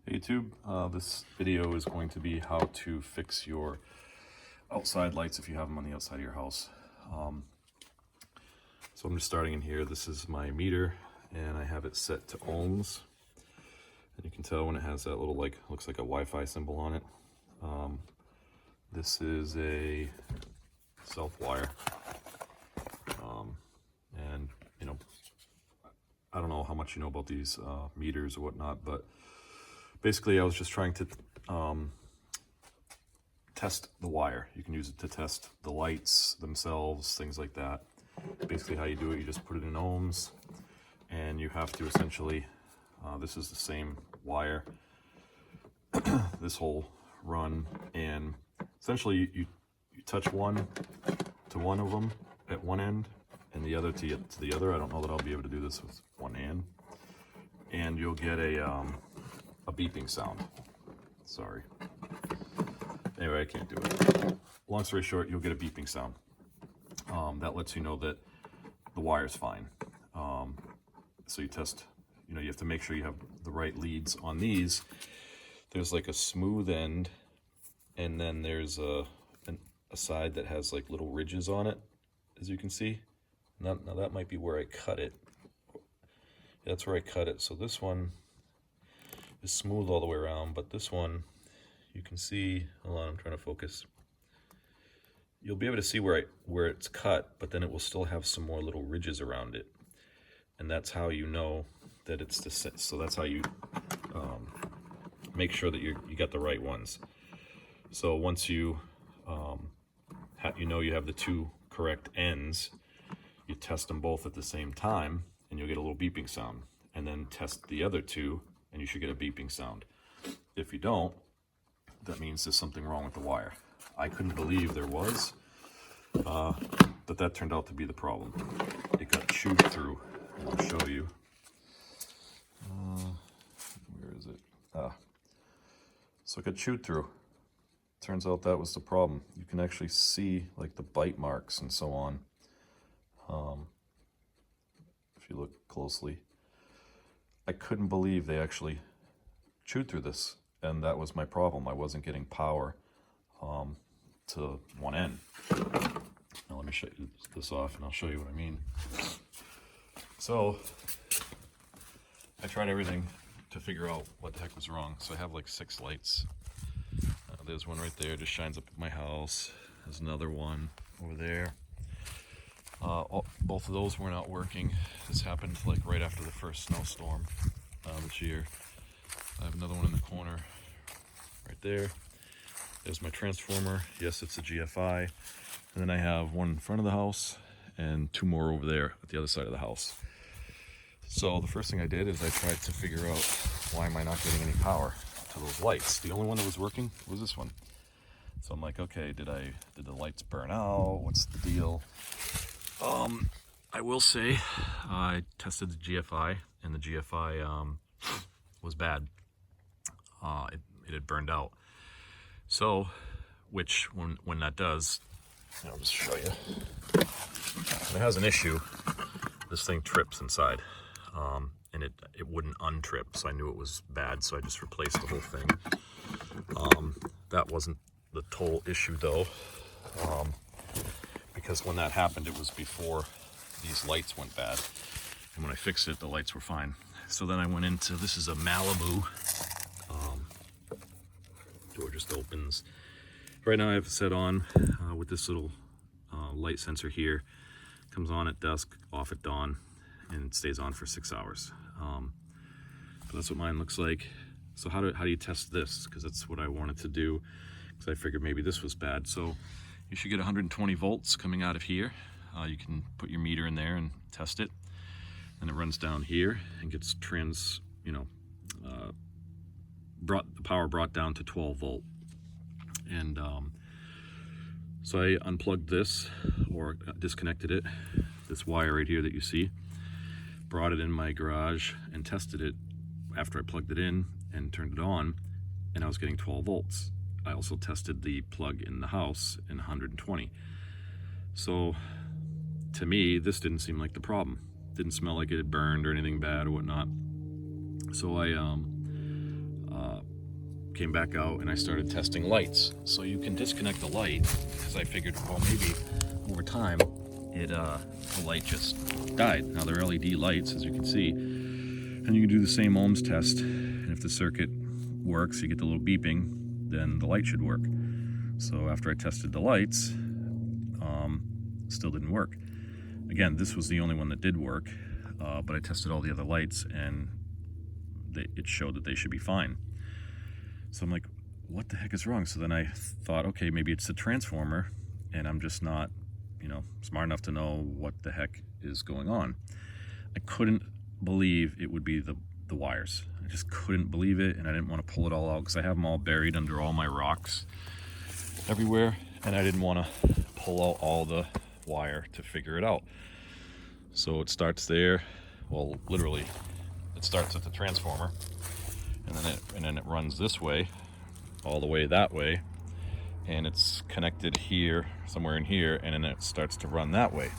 Hey YouTube, this video is going to be how to fix your outside lights if you have them on the outside of your house. So I'm just starting in here. This is my meter and I have it set to ohms. And you can tell when it has that little looks like a Wi-Fi symbol on it. This is a self wire. And you know, I don't know how much you know about these meters or whatnot, but basically I was just trying to test the wire. You can use it to test the lights themselves, things like that. Basically how you do it, you just put it in ohms and you have to essentially, this is the same wire, this whole run, and essentially you touch one to one of them at one end and the other to the other. I don't know that I'll be able to do this with one hand. And you'll get a beeping sound. Sorry. Anyway, I can't do it. Long story short, you'll get a beeping sound. That lets you know that the wire's fine. So you test, you have to make sure you have the right leads on these. There's like a smooth end, and then there's a side that has like little ridges on it, as you can see. Now that might be where I cut it. That's where I cut it. So this one is smooth all the way around, but this one, you can see, hold on, I'm trying to focus. You'll be able to see where it's cut, but then it will still have some more little ridges around it. And that's how you know that it's the set. So that's how you make sure that you got the right ones. So once you you have the two correct ends, you test them both at the same time and you'll get a little beeping sound. And then test the other two and you should get a beeping sound. If you don't, that means there's something wrong with the wire. I couldn't believe there was, but that turned out to be the problem. It got chewed through. I'll show you. Where is it? So it got chewed through. Turns out that was the problem. You can actually see like the bite marks and so on. If you look closely. I couldn't believe they actually chewed through this, and that was my problem. I wasn't getting power to one end. Now let me shut this off and I'll show you what I mean. So I tried everything to figure out what the heck was wrong. So I have like 6 lights. There's one right there, just shines up at my house. There's another one over there. Both of those were not working. This happened like right after the first snowstorm this year. I have another one in the corner right there. There's my transformer. Yes, it's a GFI. And then I have one in front of the house and 2 more over there at the other side of the house. So the first thing I did is I tried to figure out why am I not getting any power to those lights. The only one that was working was this one. So I'm like, okay, did the lights burn out? What's the deal? I will say I tested the GFI and the GFI was bad. It had burned out. So, which when that does, I'll just show you. When it has an issue, this thing trips inside, and it wouldn't untrip. So I knew it was bad. So I just replaced the whole thing. That wasn't the total issue though, because when that happened, it was before these lights went bad. And when I fixed it, the lights were fine. So then I went into, this is a Malibu. Door just opens. Right now I have it set on with this little light sensor here. Comes on at dusk, off at dawn, and it stays on for 6 hours. But that's what mine looks like. So how do you test this? Because that's what I wanted to do, because I figured maybe this was bad. So you should get 120 volts coming out of here. You can put your meter in there and test it. And it runs down here and gets the power brought down to 12 volt. And so I unplugged this, or disconnected it, this wire right here that you see, brought it in my garage and tested it after I plugged it in and turned it on, and I was getting 12 volts. I also tested the plug in the house in 120. So to me, this didn't seem like the problem. Didn't smell like it had burned or anything bad or whatnot. So I came back out and I started testing lights. So you can disconnect the light, because I figured, well, maybe over time the light just died. Now they're LED lights, as you can see, and you can do the same ohms test, and if the circuit works, you get the little beeping, then the light should work. So after I tested the lights, still didn't work. Again, this was the only one that did work, but I tested all the other lights and it showed that they should be fine. So I'm like, what the heck is wrong? So then I thought, okay, maybe it's the transformer and I'm just not, smart enough to know what the heck is going on. I couldn't believe it would be the wires. I just couldn't believe it, and I didn't want to pull it all out because I have them all buried under all my rocks everywhere, and I didn't want to pull out all the wire to figure it out. So it starts there. Well, literally, it starts at the transformer, and then it runs this way, all the way that way, and it's connected here, somewhere in here, and then it starts to run that way.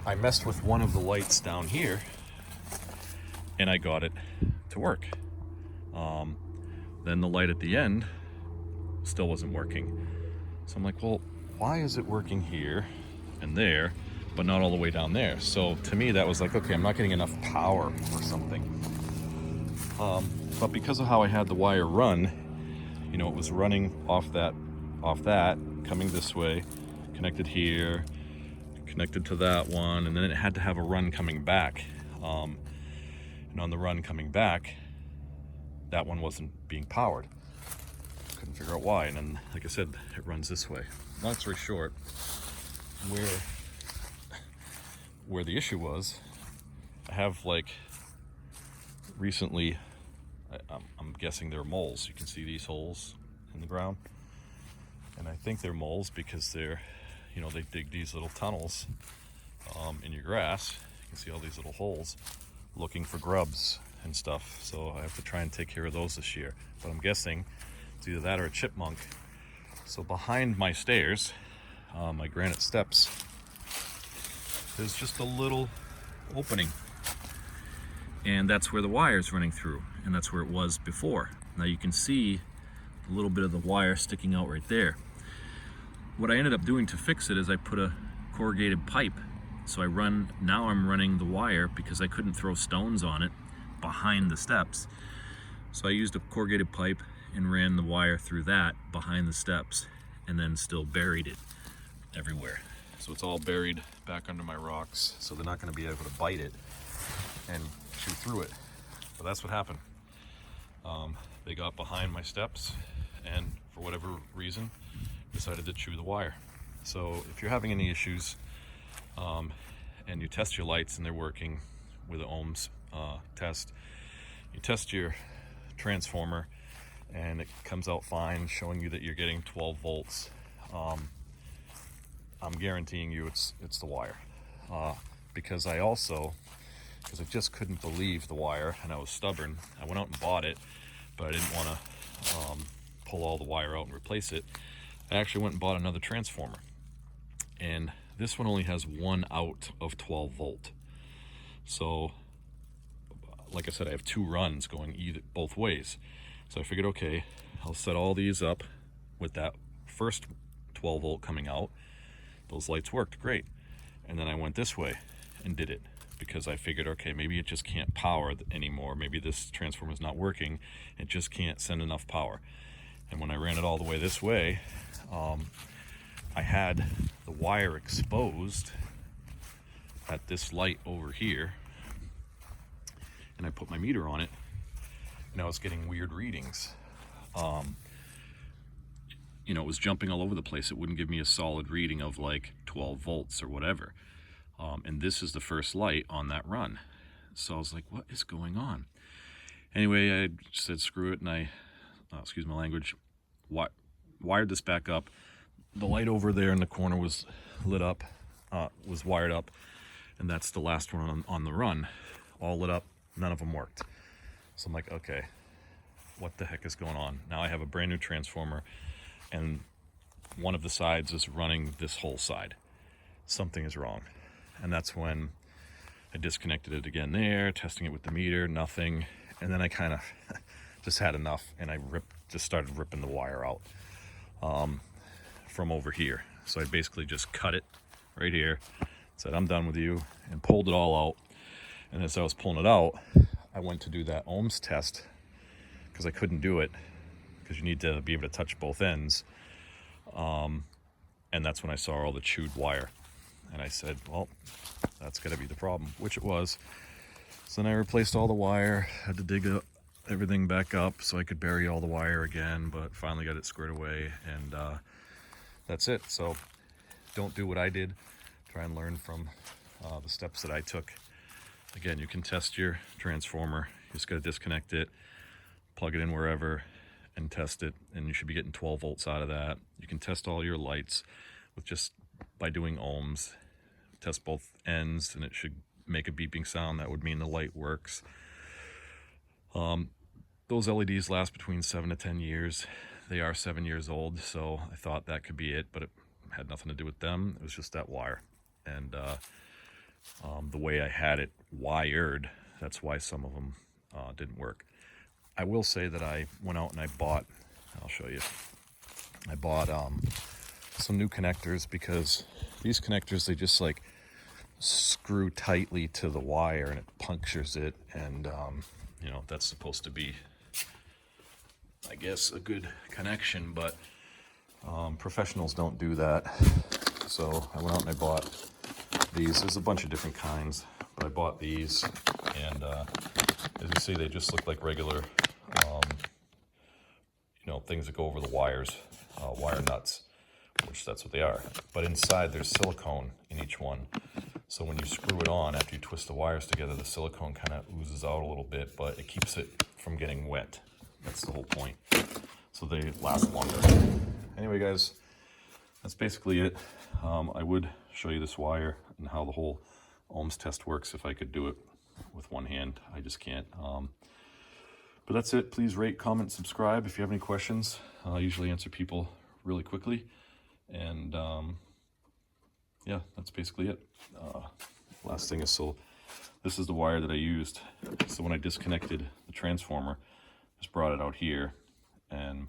I messed with one of the lights down here, and I got it to work. Then the light at the end still wasn't working. So I'm like, well, why is it working here and there, but not all the way down there? So to me, that was like, okay, I'm not getting enough power or something. But because of how I had the wire run, it was running off that, coming this way, connected here, connected to that one, and then it had to have a run coming back. And on the run coming back, that one wasn't being powered. Couldn't figure out why. And then, like I said, it runs this way. Long story short, where the issue was, I have recently, I'm guessing they're moles. You can see these holes in the ground, and I think they're moles because they're, they dig these little tunnels in your grass. You can see all these little holes, looking for grubs and stuff. So I have to try and take care of those this year. But I'm guessing it's either that or a chipmunk. So behind my stairs, my granite steps, there's just a little opening, and that's where the wire is running through, and that's where it was before. Now you can see a little bit of the wire sticking out right there. What I ended up doing to fix it is I put a corrugated pipe. So now I'm running the wire, because I couldn't throw stones on it, behind the steps. So I used a corrugated pipe and ran the wire through that behind the steps, and then still buried it everywhere. So it's all buried back under my rocks, so they're not going to be able to bite it and chew through it. But that's what happened. They got behind my steps and for whatever reason decided to chew the wire. So if you're having any issues and you test your lights and they're working with an ohms test, you test your transformer and it comes out fine, showing you that you're getting 12 volts, I'm guaranteeing you it's the wire. Because I just couldn't believe the wire, and I was stubborn. I went out and bought it, but I didn't want to pull all the wire out and replace it. I actually went and bought another transformer, and this one only has one out of 12 volt. So like I said, I have two runs going both ways. So I figured, okay, I'll set all these up with that first 12 volt coming out. Those lights worked great. And then I went this way and did it, because I figured, okay, maybe it just can't power anymore. Maybe this transformer is not working. It just can't send enough power. And when I ran it all the way this way, I had the wire exposed at this light over here, and I put my meter on it, and I was getting weird readings. It was jumping all over the place. It wouldn't give me a solid reading of like 12 volts or whatever. And this is the first light on that run. So I was like, what is going on? Anyway, I said, screw it, and I, excuse my language, wired this back up. The light over there in the corner was lit up, was wired up, and that's the last one on the run. All lit up, none of them worked. So I'm like, okay, what the heck is going on? Now I have a brand new transformer, and one of the sides is running this whole side. Something is wrong. And that's when I disconnected it again there, testing it with the meter, nothing. and then I kind of just had enough, and I just started ripping the wire out from over here. So I basically just cut it right here, said I'm done with you, and pulled it all out. And as I was pulling it out, I went to do that ohms test because I couldn't do it because you need to be able to touch both ends. And that's when I saw all the chewed wire. And I said, well, that's got to be the problem, which it was. So then I replaced all the wire, had to dig everything back up so I could bury all the wire again, but finally got it squared away, and that's it. So don't do what I did. Try and learn from the steps that I took. Again, you can test your transformer. You just got to disconnect it, plug it in wherever, and test it, and you should be getting 12 volts out of that. You can test all your lights with just by doing ohms. Test both ends, and it should make a beeping sound. That would mean the light works. Those LEDs last between 7 to 10 years. They are 7 years old, so I thought that could be it, but it had nothing to do with them. It was just that wire. And the way I had it wired, that's why some of them didn't work. I will say that I went out and I bought, I'll show you, I bought some new connectors, because these connectors, they just like screw tightly to the wire and it punctures it, and you know, that's supposed to be, I guess, a good connection, but professionals don't do that. So I went out and I bought these. There's a bunch of different kinds, but I bought these, and as you see, they just look like regular you know, things that go over the wires, wire nuts, which that's what they are. But inside there's silicone in each one. So when you screw it on, after you twist the wires together, the silicone kind of oozes out a little bit, but it keeps it from getting wet. That's the whole point. So they last longer. Anyway, guys, that's basically it. I would show you this wire and how the whole ohms test works if I could do it with one hand. I just can't. But that's it. Please rate, comment, subscribe if you have any questions. I usually answer people really quickly. And yeah, that's basically it. Last thing is, so this is the wire that I used. So when I disconnected the transformer, just brought it out here and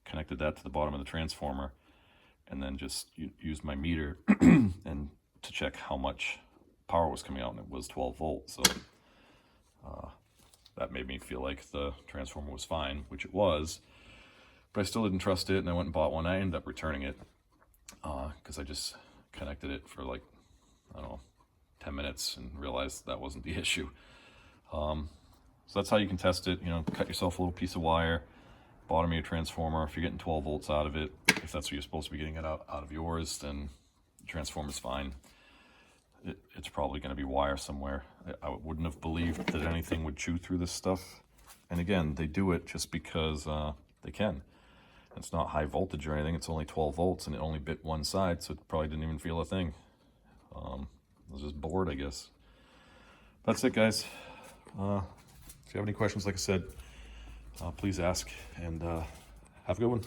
connected that to the bottom of the transformer, and then just used my meter and to check how much power was coming out, and it was 12 volts. So that made me feel like the transformer was fine, which it was, but I still didn't trust it, and I went and bought one. I ended up returning it because I just connected it for like, I don't know, 10 minutes and realized that wasn't the issue. So that's how you can test it. You know, cut yourself a little piece of wire, bottom of your transformer. If you're getting 12 volts out of it, if that's what you're supposed to be getting it out of yours, then the transformer's fine. It's probably going to be wire somewhere. I wouldn't have believed that anything would chew through this stuff. And again, they do it just because they can. It's not high voltage or anything. It's only 12 volts, and it only bit one side, so it probably didn't even feel a thing. I was just bored, I guess. That's it, guys. If you have any questions, like I said, please ask, and have a good one.